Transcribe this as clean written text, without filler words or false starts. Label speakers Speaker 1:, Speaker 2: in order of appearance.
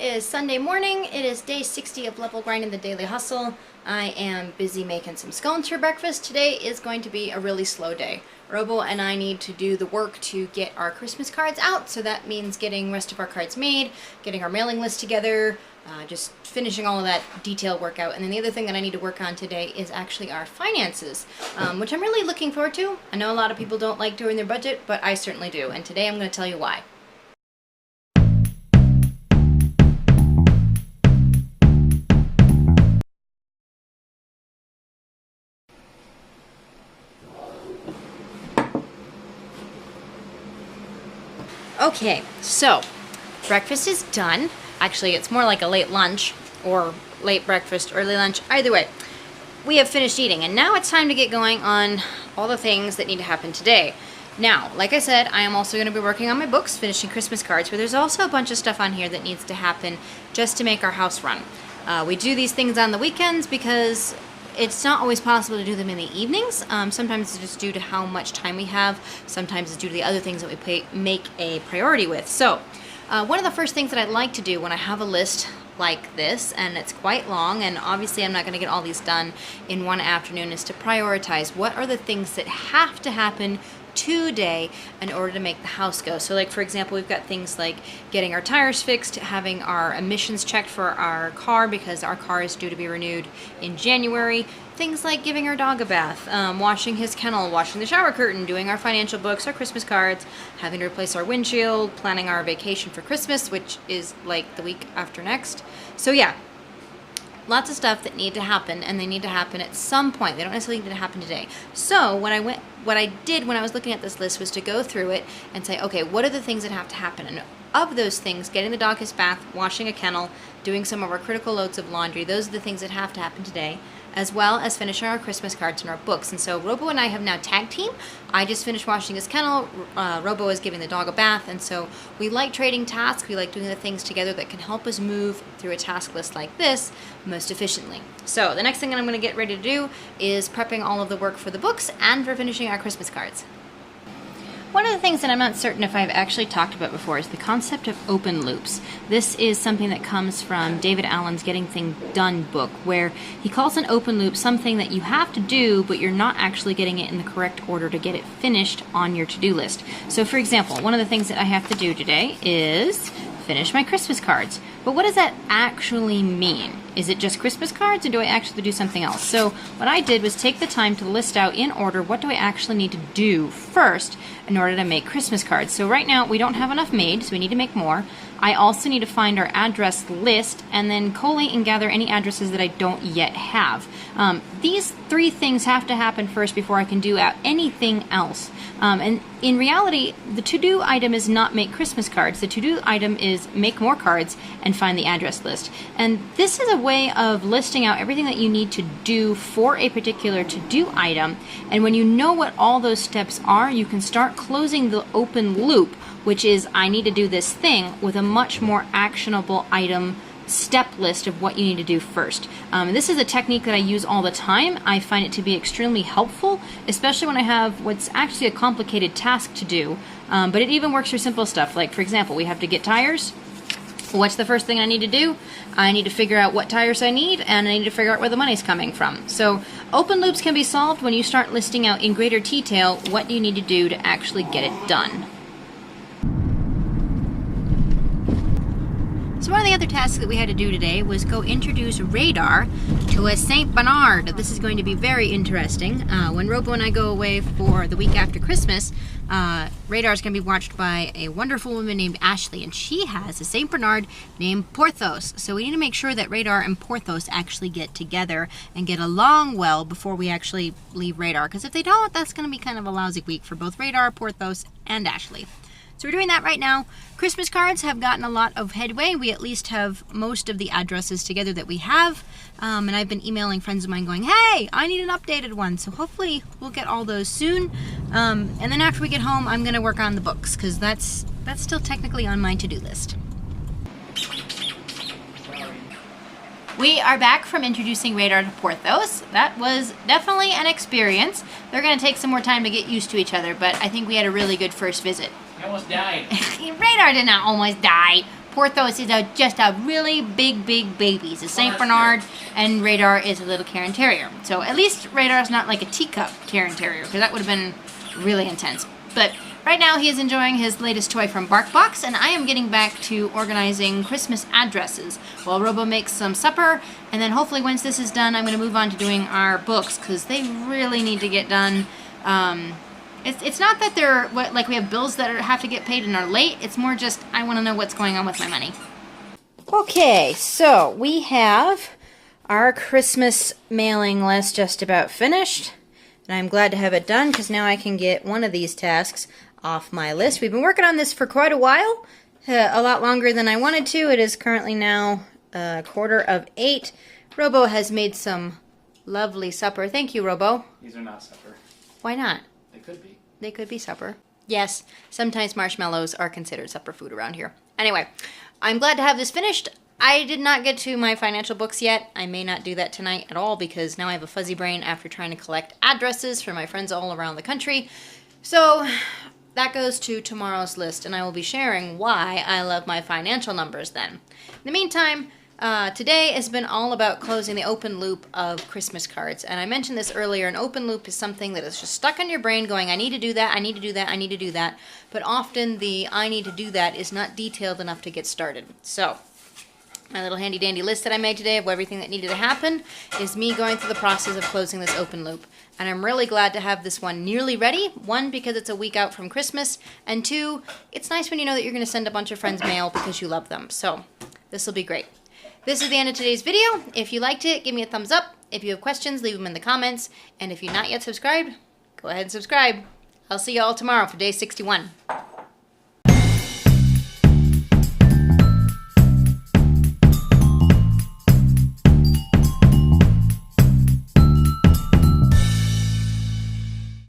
Speaker 1: is Sunday morning. It is day 60 of Level Grinding the Daily Hustle. I am busy making some scones for breakfast. Today is going to be a really slow day. Robo and I need to do the work to get our Christmas cards out, so that means getting the rest of our cards made, getting our mailing list together, just finishing all of that detail work out. And then the other thing that I need to work on today is actually our finances, which I'm really looking forward to. I know a lot of people don't like doing their budget, but I certainly do, and today I'm going to tell you why. Okay, so breakfast is done. Actually, it's more like a late lunch or late breakfast, early lunch. Either way, we have finished eating, and now it's time to get going on all the things that need to happen today. Now, like I said, I am also going to be working on my books, finishing Christmas cards, but there's also a bunch of stuff on here that needs to happen just to make our house run. We do these things on the weekends because it's not always possible to do them in the evenings. Sometimes it's just due to how much time we have. Sometimes it's due to the other things that we make a priority with. So one of the first things that I like to do when I have a list like this, and it's quite long, and obviously I'm not going to get all these done in one afternoon, is to prioritize what are the things that have to happen today in order to make the house go. So like, for example, we've got things like getting our tires fixed, having our emissions checked for our car because our car is due to be renewed in January, things like giving our dog a bath, washing his kennel, washing the shower curtain, doing our financial books, our Christmas cards, having to replace our windshield, planning our vacation for Christmas, which is like the week after next. So yeah, lots of stuff that need to happen, and they need to happen at some point. They don't necessarily need to happen today. So what I did when I was looking at this list was to go through it and say, okay, what are the things that have to happen? And of those things, getting the dog his bath, washing a kennel, doing some of our critical loads of laundry, those are the things that have to happen today, as well as finishing our Christmas cards and our books. And so Robo and I have now tag team. I just finished washing his kennel. Robo is giving the dog a bath. And so we like trading tasks. We like doing the things together that can help us move through a task list like this most efficiently. So the next thing that I'm going to get ready to do is prepping all of the work for the books and for finishing our Christmas cards. One of the things that I'm not certain if I've actually talked about before is the concept of open loops. This is something that comes from David Allen's Getting Things Done book, where he calls an open loop something that you have to do, but you're not actually getting it in the correct order to get it finished on your to-do list. So for example, one of the things that I have to do today is finish my Christmas cards. But what does that actually mean? Is it just Christmas cards, or do I actually do something else? So what I did was take the time to list out in order what do I actually need to do first in order to make Christmas cards. So right now we don't have enough made, so we need to make more. I also need to find our address list and then collate and gather any addresses that I don't yet have. These three things have to happen first before I can do anything else. And in reality, the to-do item is not make Christmas cards. The to-do item is make more cards and find the address list. And this is a way of listing out everything that you need to do for a particular to-do item. And when you know what all those steps are, you can start closing the open loop, which is I need to do this thing, with a much more actionable item step list of what you need to do first. This is a technique that I use all the time. I find it to be extremely helpful, especially when I have what's actually a complicated task to do. But it even works for simple stuff. Like, for example, we have to get tires. What's the first thing I need to do? I need to figure out what tires I need, and I need to figure out where the money's coming from. So open loops can be solved when you start listing out in greater detail what you need to do to actually get it done. So one of the other tasks that we had to do today was go introduce Radar to a Saint Bernard. This is going to be very interesting. When Robo and I go away for the week after Christmas, Radar is going to be watched by a wonderful woman named Ashley, and she has a Saint Bernard named Porthos. So we need to make sure that Radar and Porthos actually get together and get along well before we actually leave Radar, because if they don't, that's going to be kind of a lousy week for both Radar, Porthos, and Ashley. So we're doing that right now. Christmas cards have gotten a lot of headway. We at least have most of the addresses together that we have. And I've been emailing friends of mine going, hey, I need an updated one. So hopefully we'll get all those soon. And then after we get home, I'm going to work on the books, because that's still technically on my to-do list. We are back from introducing Radar to Porthos. That was definitely an experience. They're going to take some more time to get used to each other, but I think we had a really good first visit.
Speaker 2: He almost died.
Speaker 1: Radar did not almost die. Porthos is just a really big baby. He's a St. Bernard, and Radar is a little Cairn Terrier. So at least Radar's not like a teacup Cairn Terrier, because that would have been really intense. But right now he is enjoying his latest toy from BarkBox, and I am getting back to organizing Christmas addresses while Robo makes some supper. And then hopefully once this is done, I'm going to move on to doing our books, because they really need to get done. It's not that they're, like we have bills that have to get paid and are late. It's more just I want to know what's going on with my money. Okay, so we have our Christmas mailing list just about finished. And I'm glad to have it done because now I can get one of these tasks off my list. We've been working on this for quite a while, a lot longer than I wanted to. It is currently now 7:45. Robo has made some lovely supper. Thank you, Robo.
Speaker 2: These are not supper.
Speaker 1: Why not?
Speaker 2: They could be.
Speaker 1: They could be supper. Yes, sometimes marshmallows are considered supper food around here. Anyway, I'm glad to have this finished. I did not get to my financial books yet. I may not do that tonight at all because now I have a fuzzy brain after trying to collect addresses for my friends all around the country. So that goes to tomorrow's list, and I will be sharing why I love my financial numbers then. In the meantime, today has been all about closing the open loop of Christmas cards. And I mentioned this earlier, an open loop is something that is just stuck in your brain going, I need to do that, I need to do that, I need to do that. But often the I need to do that is not detailed enough to get started. So my little handy dandy list that I made today of everything that needed to happen is me going through the process of closing this open loop. And I'm really glad to have this one nearly ready. One, because it's a week out from Christmas. And two, it's nice when you know that you're going to send a bunch of friends mail because you love them. So this will be great. This is the end of today's video. If you liked it, give me a thumbs up. If you have questions, leave them in the comments. And if you're not yet subscribed, go ahead and subscribe. I'll see you all tomorrow for day 61.